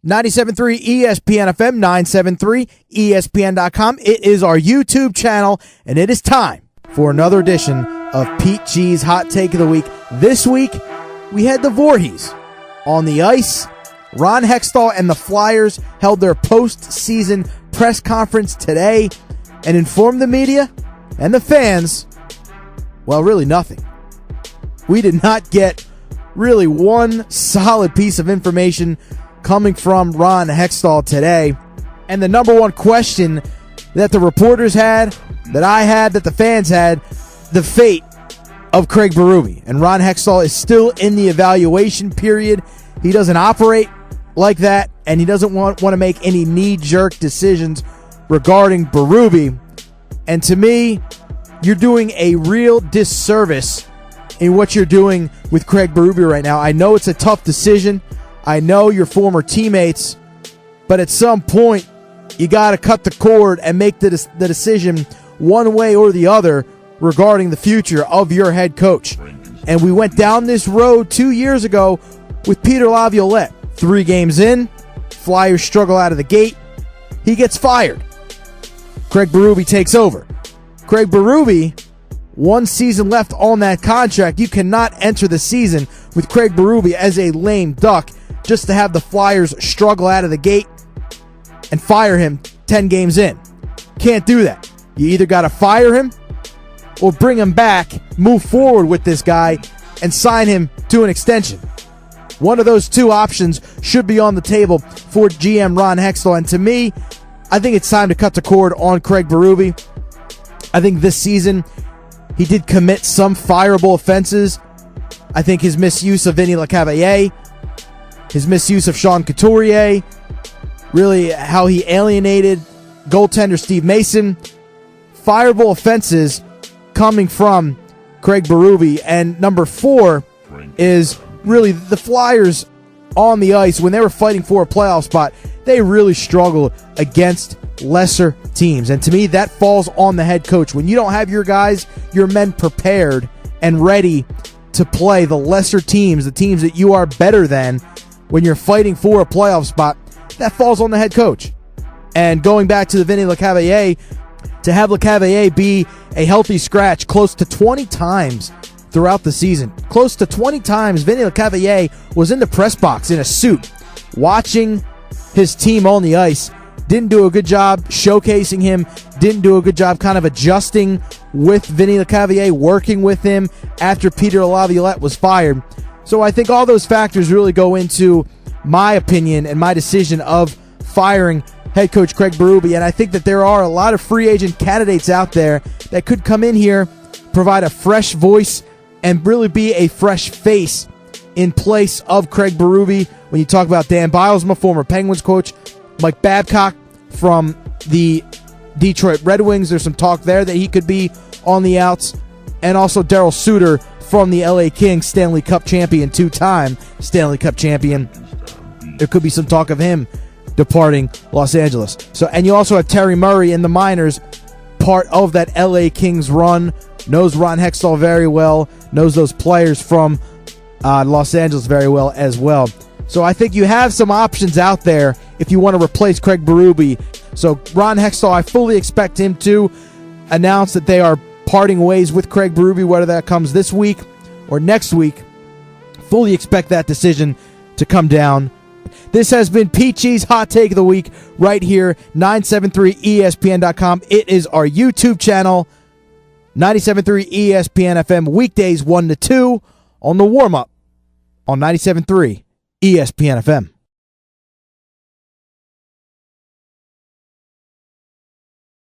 97.3 ESPN FM, 973 ESPN.com. It is our YouTube channel, and it is time for another edition of Pete G's Hot Take of the Week. This week, we had the Voorhees on the ice. Ron Hextall and the Flyers held their postseason press conference today and informed the media and the fans, well, really nothing. We did not get really one solid piece of information coming from Ron Hextall today. And the number one question that the reporters had, that I had, that the fans had, the fate of Craig Berube. And Ron Hextall is still in the evaluation period. He doesn't operate like that, and he doesn't want to make any knee-jerk decisions regarding Berube. And to me, you're doing a real disservice in what you're doing with Craig Berube right now. I know it's a tough decision. I know your former teammates, but at some point, you got to cut the cord and make the decision one way or the other regarding the future of your head coach. And we went down this road 2 years ago with Peter Laviolette. 3 games in, Flyers struggle out of the gate. He gets fired. Craig Berube takes over. Craig Berube, 1 season left on that contract. You cannot enter the season with Craig Berube as a lame duck just to have the Flyers struggle out of the gate and fire him 10 games in. Can't do that. You either got to fire him or bring him back, move forward with this guy, and sign him to an extension. One of those two options should be on the table for GM Ron Hextall. And to me, I think it's time to cut the cord on Craig Berube. I think this season he did commit some fireable offenses. I think his misuse of Vinny Lecavalier, his misuse of Sean Couturier, really how he alienated goaltender Steve Mason. Fireable offenses coming from Craig Berube. And number 4 is really the Flyers on the ice. When they were fighting for a playoff spot, they really struggled against lesser teams. And to me, that falls on the head coach. When you don't have your guys, your men prepared and ready to play the lesser teams, the teams that you are better than, when you're fighting for a playoff spot, that falls on the head coach. And going back to the Vinny Lecavalier, to have Lecavalier be a healthy scratch close to 20 times throughout the season. Close to 20 times, Vinny Lecavalier was in the press box in a suit, watching his team on the ice. Didn't do a good job showcasing him. Didn't do a good job kind of adjusting with Vinny Lecavalier, working with him after Peter Laviolette was fired. So I think all those factors really go into my opinion and my decision of firing head coach Craig Berube. And I think that there are a lot of free agent candidates out there that could come in here, provide a fresh voice, and really be a fresh face in place of Craig Berube. When you talk about Dan Bylsma, former Penguins coach, Mike Babcock from the Detroit Red Wings, there's some talk there that he could be on the outs. And also Darryl Suter from the LA Kings, Stanley Cup champion, 2-time Stanley Cup champion. There could be some talk of him departing Los Angeles. And you also have Terry Murray in the minors, part of that LA Kings run, knows Ron Hextall very well, knows those players from Los Angeles very well as well. So I think you have some options out there if you want to replace Craig Berube. So Ron Hextall, I fully expect him to announce that they are parting ways with Craig Berube, whether that comes this week or next week. Fully expect that decision to come down. This has been Pete G's Hot Take of the Week right here, 973ESPN.com. It is our YouTube channel, 97.3 ESPN FM, weekdays 1 to 2 on the warm-up on 97.3 ESPN FM.